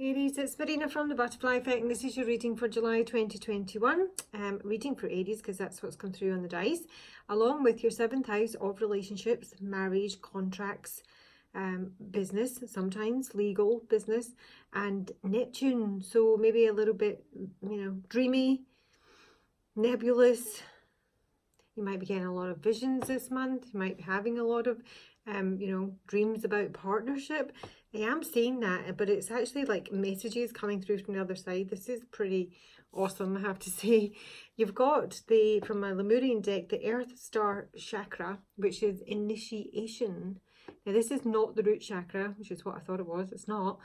Aries, it's Marina from the Butterfly Effect, and this is your reading for July 2021. Reading for Aries because that's what's come through on the dice, along with your 7th house of relationships, marriage, contracts, business, sometimes legal business, and Neptune. So maybe a little bit, dreamy, nebulous. You might be getting a lot of visions this month. You might be having a lot of, dreams about partnership. I am seeing that, but it's actually like messages coming through from the other side. This is pretty awesome, I have to say. You've got from my Lemurian deck, the Earth Star Chakra, which is initiation. Now, this is not the root chakra, which is what I thought it was. It's not.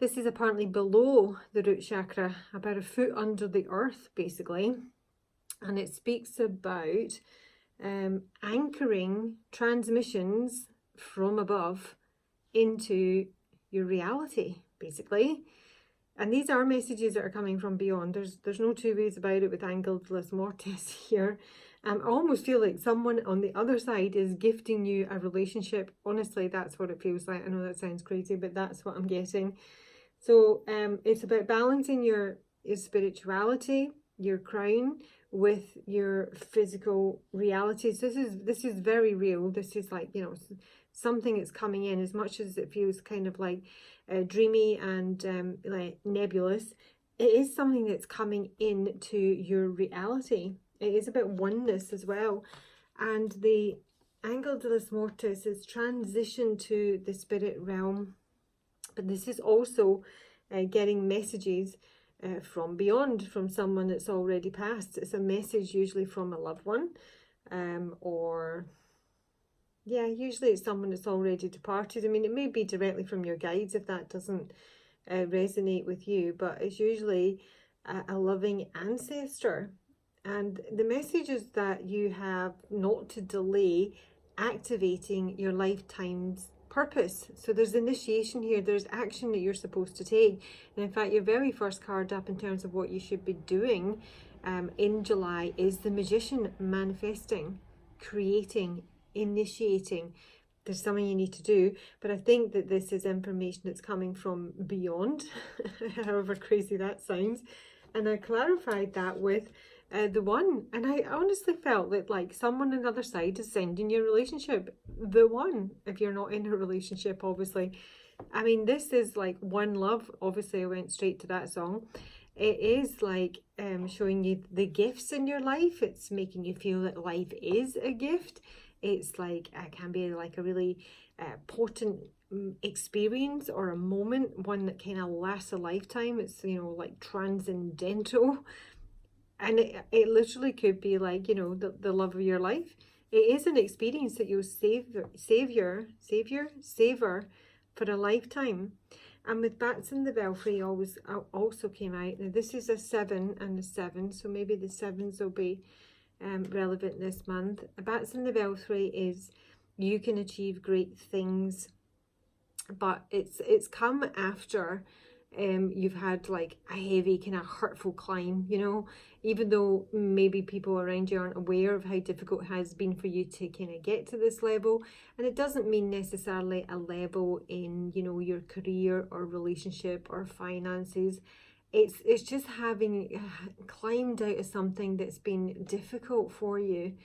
This is apparently below the root chakra, about a foot under the earth, basically. And it speaks about anchoring transmissions from above into your reality, basically. And these are messages that are coming from beyond. There's no two ways about it with Angelus Mortis here. I almost feel like someone on the other side is gifting you a relationship. Honestly, that's what it feels like. I know that sounds crazy, but that's what I'm getting. So it's about balancing your spirituality, your crown, with your physical realities. This is very real. This is like, something that's coming in, as much as it feels kind of like dreamy and like nebulous. It is something that's coming into your reality. It is about oneness as well. And the Angelus Mortis is transition to the spirit realm. But this is also getting messages from beyond, from someone that's already passed. It's a message usually from a loved one, or usually it's someone that's already departed. I mean, it may be directly from your guides if that doesn't resonate with you, but it's usually a loving ancestor. And the message is that you have not to delay activating your lifetime's purpose. So there's initiation here, there's action that you're supposed to take. And in fact, your very first card up in terms of what you should be doing in July is the Magician, manifesting, creating, initiating. There's something you need to do, but I think that this is information that's coming from beyond, however crazy that sounds. And I clarified that with the one, and I honestly felt that like someone on the other side is sending you a relationship, the one, if you're not in a relationship, obviously. I mean, this is like one love. Obviously I went straight to that song. It is like showing you the gifts in your life. It's making you feel that life is a gift. It's like it can be like a really potent experience or a moment, one that kind of lasts a lifetime. It's, like transcendental. And it literally could be like, the love of your life. It is an experience that you'll savor for a lifetime. And with Bats in the Belfry also came out. Now this is a 7 and a 7, so maybe the 7s will be relevant this month. Bats in the Belfry is you can achieve great things, but it's come after you've had like a heavy kind of hurtful climb, even though maybe people around you aren't aware of how difficult it has been for you to kind of get to this level. And it doesn't mean necessarily a level in, your career or relationship or finances. It's just having climbed out of something that's been difficult for you.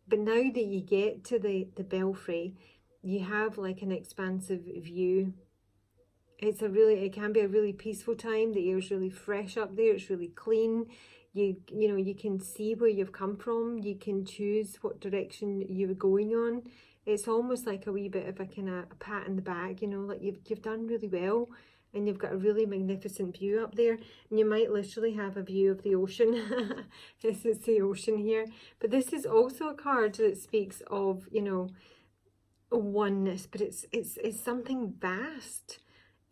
But now that you get to the Belfry, you have like an expansive view. It can be a really peaceful time. The air's really fresh up there. It's really clean. You can see where you've come from. You can choose what direction you're going on. It's almost like a wee bit of a kind of a pat in the back, like you've done really well, and you've got a really magnificent view up there. And you might literally have a view of the ocean. This is the ocean here. But this is also a card that speaks of, oneness, but it's something vast,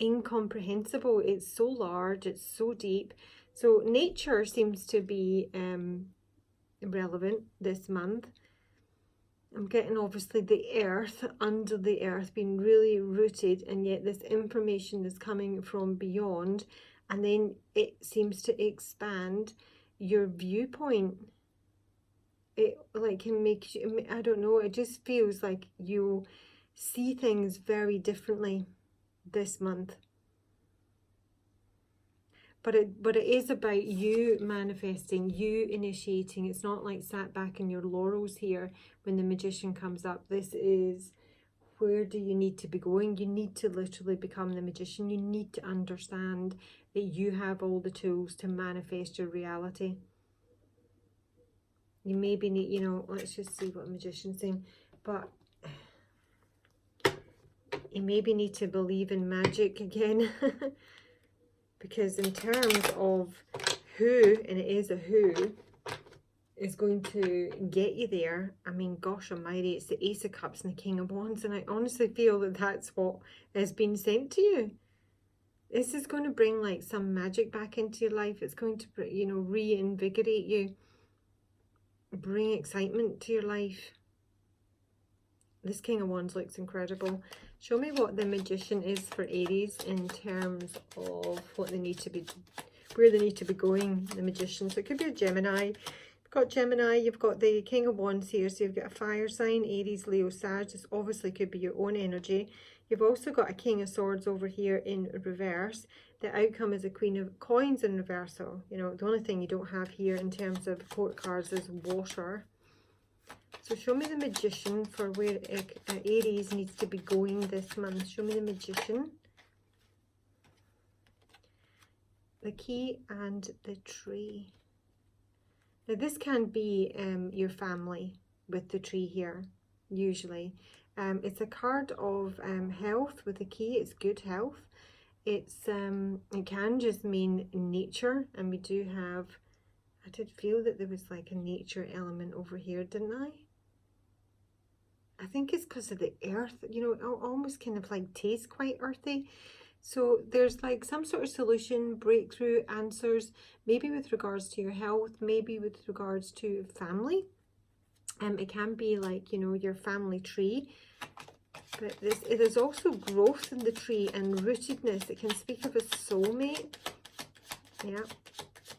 incomprehensible. It's so large, it's so deep. So nature seems to be relevant this month. I'm getting obviously the earth, under the earth, being really rooted, and yet this information is coming from beyond, and then it seems to expand your viewpoint. It like can make you, I don't know, it just feels like you see things very differently this month. But it is about you manifesting, you initiating. It's not like sat back in your laurels here when the Magician comes up. This is, where do you need to be going? You need to literally become the Magician. You need to understand that you have all the tools to manifest your reality. You maybe need, you know, let's just see what the Magician's saying. But you maybe need to believe in magic again. Because in terms of who, and it is a who, is going to get you there, I mean, gosh almighty, it's the Ace of Cups and the King of Wands, and I honestly feel that that's what has been sent to you. This is going to bring like some magic back into your life. It's going to, you know, reinvigorate you, bring excitement to your life. This King of Wands looks incredible. Show me what the Magician is for Aries in terms of what they need to be, where they need to be going, the Magician. So it could be a Gemini. You've got Gemini, you've got the King of Wands here. So you've got a fire sign, Aries, Leo, Sag. This obviously could be your own energy. You've also got a King of Swords over here in reverse. The outcome is a Queen of Coins in reversal. You know, the only thing you don't have here in terms of court cards is water. So show me the Magician for where Aries needs to be going this month. Show me the Magician. The Key and the Tree. Now this can be your family with the tree here, usually. It's a card of health with the Key. It's good health. It's it can just mean nature, and we do have, I did feel that there was like a nature element over here, didn't I? I think it's because of the earth, you know, it almost kind of like tastes quite earthy. So there's like some sort of solution, breakthrough, answers, maybe with regards to your health, maybe with regards to family. It can be like, you know, your family tree. But there's also growth in the tree and rootedness. It can speak of a soulmate. Yeah.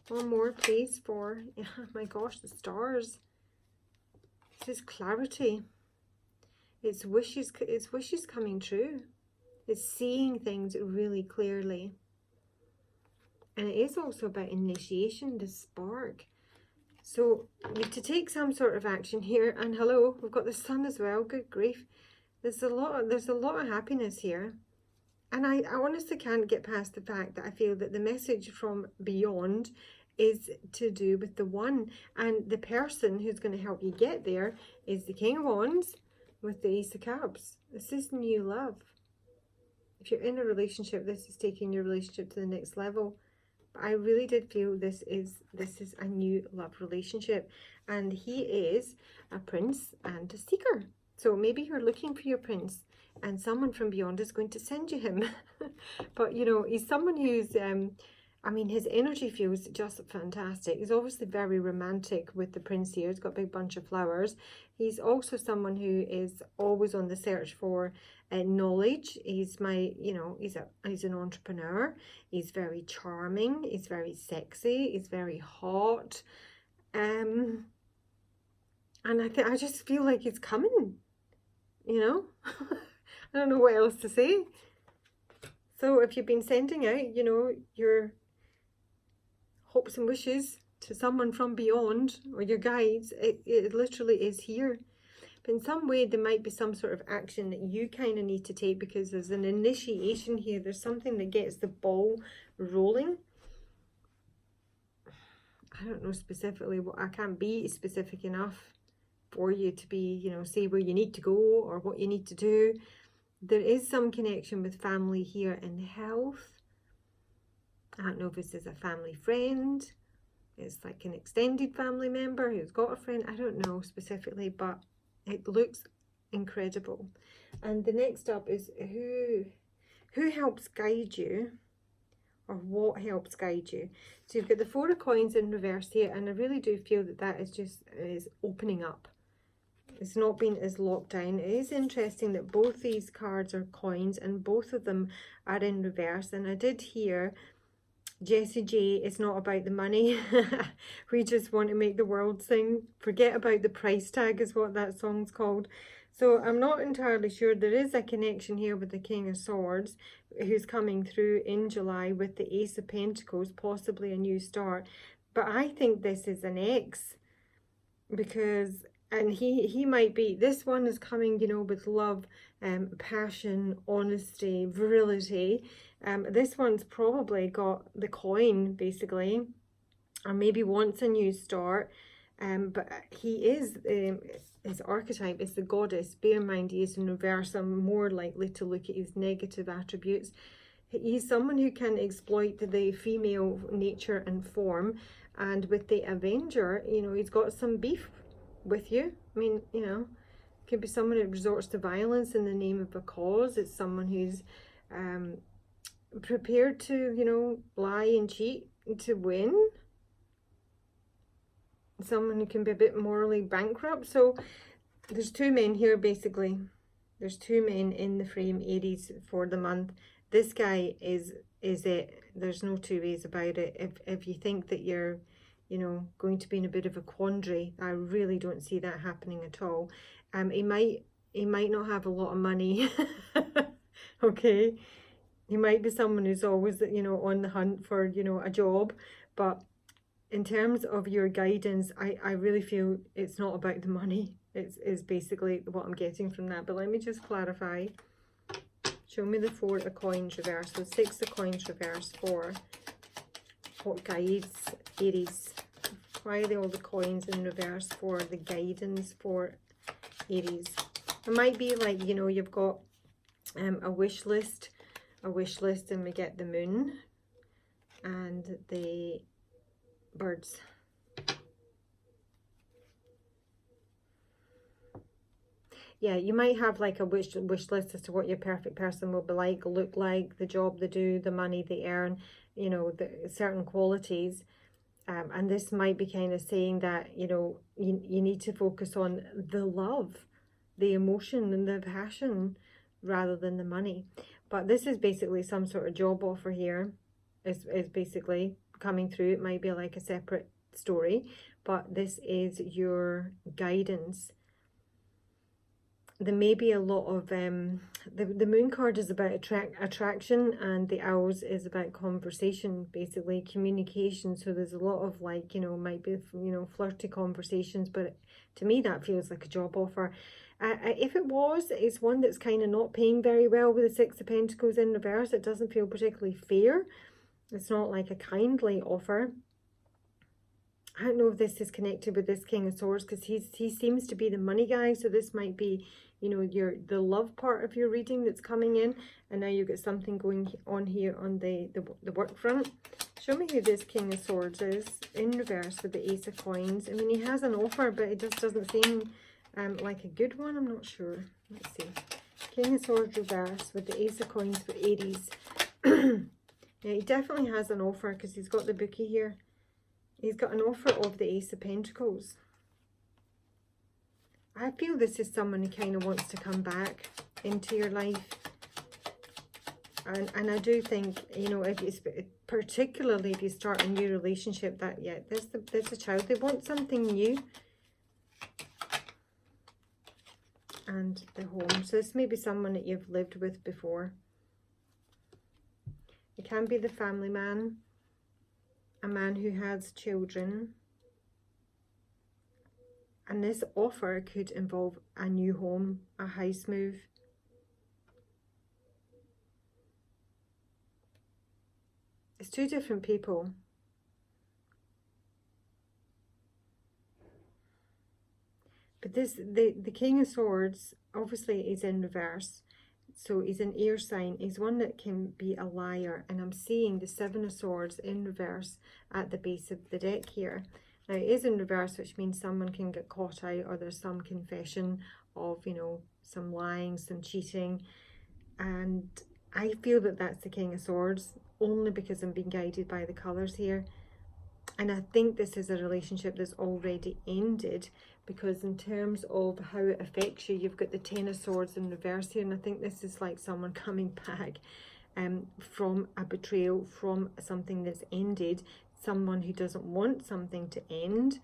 One more, please, for, yeah, my gosh, the stars. This is clarity. It's wishes coming true. It's seeing things really clearly. And it is also about initiation, the spark. So you have to take some sort of action here. And hello, we've got the Sun as well. Good grief. There's a lot of happiness here. And I honestly can't get past the fact that I feel that the message from beyond is to do with the one. And the person who's going to help you get there is the King of Wands with the Ace of Cups. This is new love. If you're in a relationship, this is taking your relationship to the next level. But I really did feel this is a new love relationship. And he is a prince and a seeker. So maybe you're looking for your prince and someone from beyond is going to send you him. But, you know, he's someone who's, I mean, his energy feels just fantastic. He's obviously very romantic with the prince here. He's got a big bunch of flowers. He's also someone who is always on the search for knowledge. He's my, you know, he's an entrepreneur. He's very charming. He's very sexy. He's very hot. And I just feel like it's coming, you know. I don't know what else to say. So if you've been sending out, you know, your hopes and wishes to someone from beyond or your guides, it literally is here. But in some way there might be some sort of action that you kind of need to take, because there's an initiation here. There's something that gets the ball rolling. I don't know specifically what, I can't be specific enough for you to be, you know, say where you need to go or what you need to do. There is some connection with family here and health. I don't know if this is a family friend. It's like an extended family member who's got a friend. I don't know specifically, but it looks incredible. And the next up is who helps guide you, or what helps guide you. So you've got the Four of Coins in reverse here, and I really do feel that that is opening up. It's not been as locked down. It is interesting that both these cards are coins and both of them are in reverse. And I did hear Jessie J, it's not about the money. We just want to make the world sing. Forget about the price tag is what that song's called. So I'm not entirely sure. There is a connection here with the King of Swords, who's coming through in July with the Ace of Pentacles, possibly a new start. But I think this is an ex, because, and he might be, this one is coming, you know, with love, passion, honesty, virility. This one's probably got the coin, basically, or maybe wants a new start. But he is, his archetype is the goddess. Bear in mind, he is in reverse. I'm more likely to look at his negative attributes. He's someone who can exploit the female nature and form. And with the Avenger, you know, he's got some beef with you. I mean, you know, it could be someone who resorts to violence in the name of a cause. It's someone who's prepared to, you know, lie and cheat to win. Someone who can be a bit morally bankrupt. So there's two men here, basically. There's two men in the frame, Aries, for the month. This guy is it. There's no two ways about it. If you think that you're, you know, going to be in a bit of a quandary, I really don't see that happening at all. He might not have a lot of money. Okay, he might be someone who's always, you know, on the hunt for, you know, a job. But in terms of your guidance, I really feel it's not about the money. It's basically what I'm getting from that. But let me just clarify. Show me the 4 of coins reverse. So 6 of coins reverse for what guides Aries. Why are all the coins in reverse for the guidance for Aries? It might be like, you know, you've got a wish list, and we get the moon and the birds. Yeah, you might have like a wish list as to what your perfect person will be like, look like, the job they do, the money they earn, you know, the certain qualities. And this might be kind of saying that, you know, you need to focus on the love, the emotion and the passion rather than the money. But this is basically some sort of job offer here is basically coming through. It might be like a separate story, but this is your guidance. There may be a lot of the moon card is about attraction, and the owls is about conversation, basically communication. So there's a lot of, like, you know, might be, you know, flirty conversations, but to me that feels like a job offer. If it was, it's one that's kind of not paying very well with the 6 of Pentacles in reverse. It doesn't feel particularly fair. It's not like a kindly offer. I don't know if this is connected with this King of Swords, because he seems to be the money guy. So this might be, you know, the love part of your reading that's coming in, and now you've got something going on here on the work front. Show me who this King of Swords is in reverse with the Ace of Coins. I mean, he has an offer, but it just doesn't seem like a good one. I'm not sure. Let's see. King of Swords reverse with the Ace of Coins for Aries. Yeah, he definitely has an offer, because he's got the bookie here. He's got an offer of the Ace of Pentacles. I feel this is someone who kind of wants to come back into your life. And I do think, you know, if it's, particularly if you start a new relationship, that, yeah, there's a child. They want something new. And the home. So this may be someone that you've lived with before. It can be the family man. A man who has children. And this offer could involve a new home, a house move. It's two different people. But this, the King of Swords, obviously is in reverse. So he's an air sign. He's one that can be a liar. And I'm seeing the 7 of Swords in reverse at the base of the deck here. Now it is in reverse, which means someone can get caught out, or there's some confession of, you know, some lying, some cheating. And I feel that that's the King of Swords, only because I'm being guided by the colours here. And I think this is a relationship that's already ended, because in terms of how it affects you, you've got the 10 of Swords in reverse here. And I think this is like someone coming back from a betrayal, from something that's ended, someone who doesn't want something to end.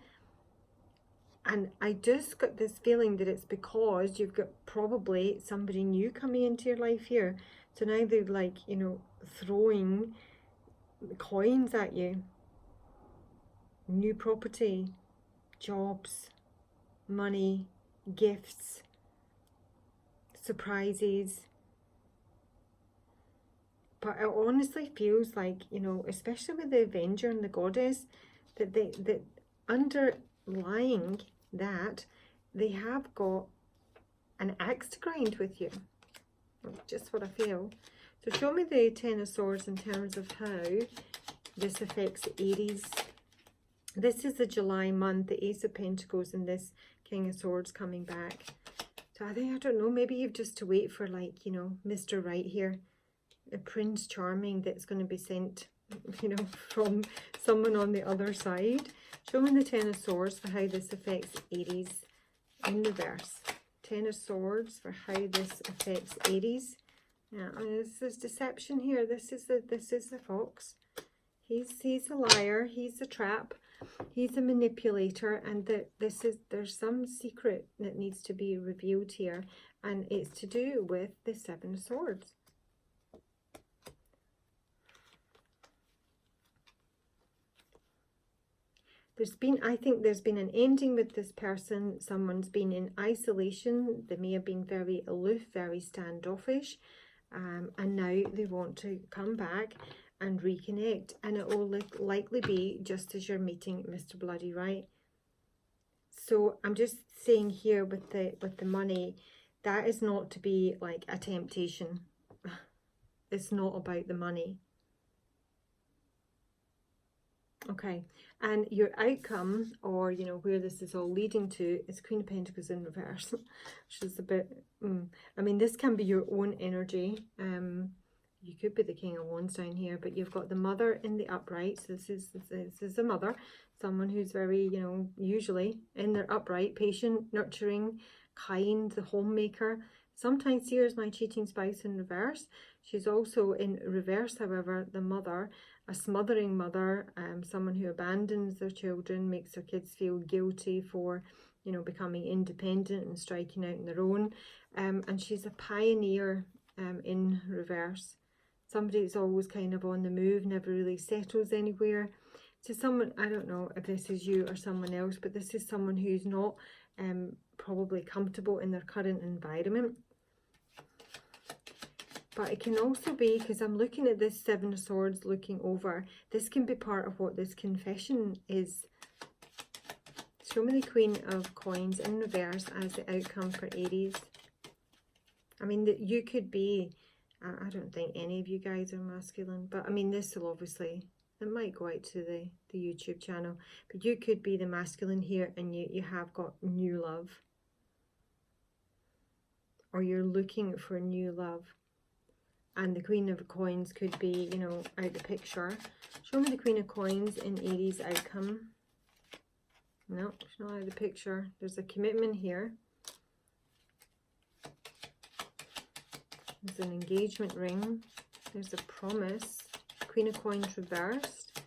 And I just got this feeling that it's because you've got probably somebody new coming into your life here. So now they're like, you know, throwing coins at you. New property, jobs, money, gifts, surprises. But it honestly feels like, you know, especially with the Avenger and the Goddess, that underlying that they have got an axe to grind with you. Just what I feel. So show me the Ten of Swords in terms of how this affects Aries. This is the July month, the Ace of Pentacles and this King of Swords coming back. So I think, I don't know, maybe you've just to wait for, like, you know, Mr. Right here. A Prince Charming that's going to be sent, you know, from someone on the other side. Show me the Ten of Swords for how this affects Aries in reverse. Ten of Swords for how this affects Aries. Yeah, this is deception here. This is the fox. He's a liar. He's a trap. He's a manipulator, and there's some secret that needs to be revealed here, and it's to do with the Seven of Swords. I think there's been an ending with this person. Someone's been in isolation. They may have been very aloof, very standoffish, and now they want to come back and reconnect, and it will likely be just as you're meeting Mr. Bloody Right. So I'm just saying here with the money, that is not to be like a temptation. It's not about the money. Okay, and your outcome, or, you know, where this is all leading to, is Queen of Pentacles in reverse, which is a bit, I mean, this can be your own energy. You could be the King of Wands down here, but you've got the Mother in the upright. So this is a mother, someone who's very, you know, usually in their upright, patient, nurturing, kind, the homemaker. Sometimes here is my cheating spouse in reverse. She's also in reverse, however, the mother, a smothering mother, someone who abandons their children, makes their kids feel guilty for, you know, becoming independent and striking out on their own. And she's a pioneer in reverse. Somebody that's always kind of on the move, never really settles anywhere. So someone, I don't know if this is you or someone else, but this is someone who's not probably comfortable in their current environment. But it can also be, because I'm looking at this Seven of Swords looking over, this can be part of what this confession is. Show me the Queen of Coins in reverse as the outcome for Aries. I mean, that you could be, I don't think any of you guys are masculine, but I mean, this will obviously, it might go out to the YouTube channel, but you could be the masculine here, and you have got new love. Or you're looking for new love. And the Queen of Coins could be, you know, out the picture. Show me the Queen of Coins in Aries outcome. No, it's not out of the picture. There's a commitment here. There's an engagement ring. There's a promise. Queen of Coins reversed.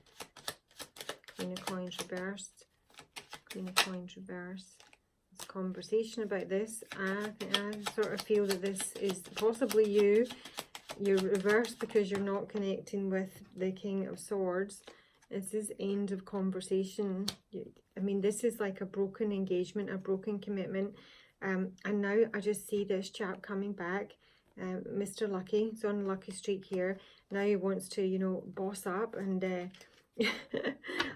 Queen of Coins reversed. Queen of Coins reversed. There's a conversation about this. I sort of feel that this is possibly you. You're reversed because you're not connecting with the King of Swords. This is end of conversation. I mean, this is like a broken engagement, a broken commitment. And now I just see this chap coming back. Mr. Lucky, he's on a lucky streak here. Now he wants to, you know, boss up and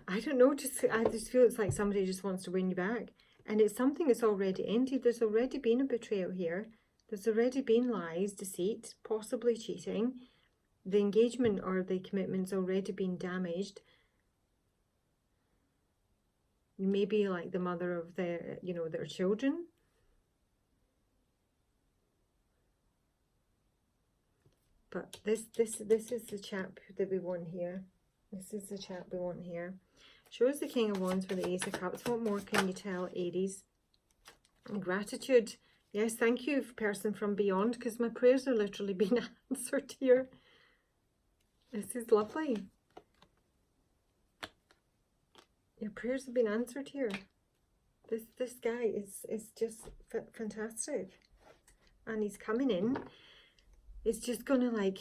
I don't know, I just feel it's like somebody just wants to win you back. And it's something that's already ended. There's already been a betrayal here. There's already been lies, deceit, possibly cheating. The engagement or the commitment's already been damaged. You may be like the mother of their, you know, their children. But this is the chap that we want here. This is the chap we want here. Shows the King of Wands with the Ace of Cups. What more can you tell, Aries? And gratitude. Yes, thank you, person from beyond, because my prayers are literally being answered here. This is lovely. Your prayers have been answered here. This guy is just fantastic, and he's coming in. It's just gonna, like,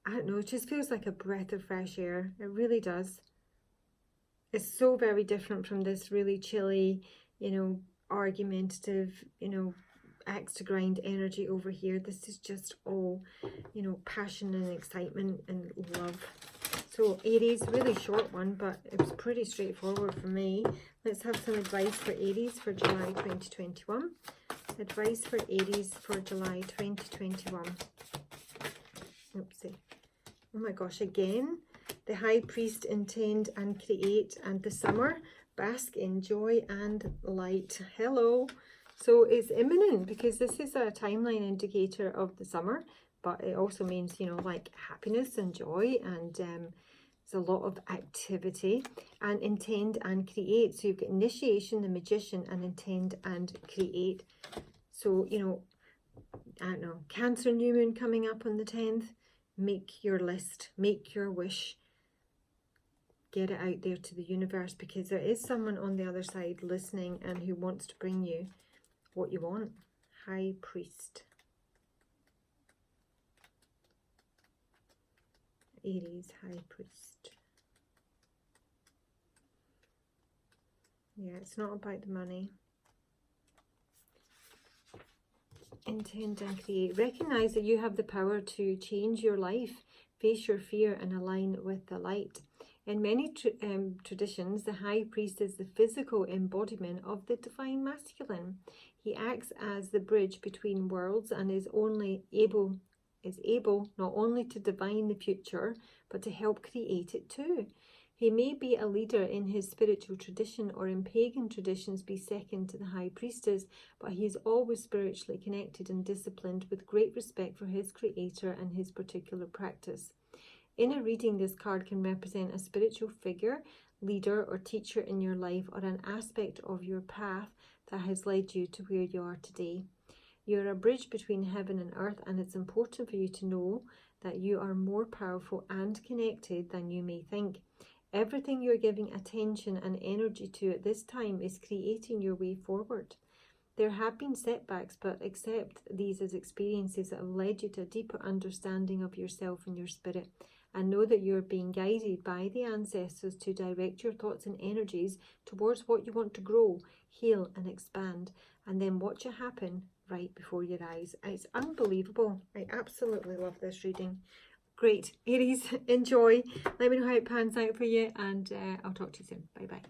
I don't know, it just feels like a breath of fresh air. It really does. It's so very different from this really chilly, you know, argumentative, you know, axe to grind energy over here. This is just all, you know, passion and excitement and love. So Aries, really short one, but it was pretty straightforward for me. Let's have some advice for Aries for July 2021. Advice for Aries for July 2021. Oopsie. Oh my gosh, again. The High Priest, intend and create, and the summer, bask in joy and light. Hello. So it's imminent, because this is a timeline indicator of the summer, but it also means, you know, like happiness and joy, and there's a lot of activity. And intend and create. So you've got initiation, the Magician, and intend and create. So, you know, I don't know, Cancer new moon coming up on the 10th. Make your list, make your wish. Get it out there to the universe, because there is someone on the other side listening and who wants to bring you what you want. High Priest. Aries, High Priest. Yeah, it's not about the money. Intend and create. Recognize that you have the power to change your life, face your fear, and align with the light. In many traditions, the High Priest is the physical embodiment of the Divine Masculine. He acts as the bridge between worlds and is able not only to divine the future, but to help create it too. He may be a leader in his spiritual tradition, or in pagan traditions be second to the High Priestess, but he is always spiritually connected and disciplined, with great respect for his creator and his particular practice. In a reading, this card can represent a spiritual figure, leader, or teacher in your life, or an aspect of your path that has led you to where you are today. You're a bridge between heaven and earth, and it's important for you to know that you are more powerful and connected than you may think. Everything you're giving attention and energy to at this time is creating your way forward. There have been setbacks, but accept these as experiences that have led you to a deeper understanding of yourself and your spirit. And know that you're being guided by the ancestors to direct your thoughts and energies towards what you want to grow, heal, and expand. And then watch it happen right before your eyes. It's unbelievable. I absolutely love this reading. Great. Aries, enjoy. Let me know how it pans out for you, and I'll talk to you soon. Bye-bye.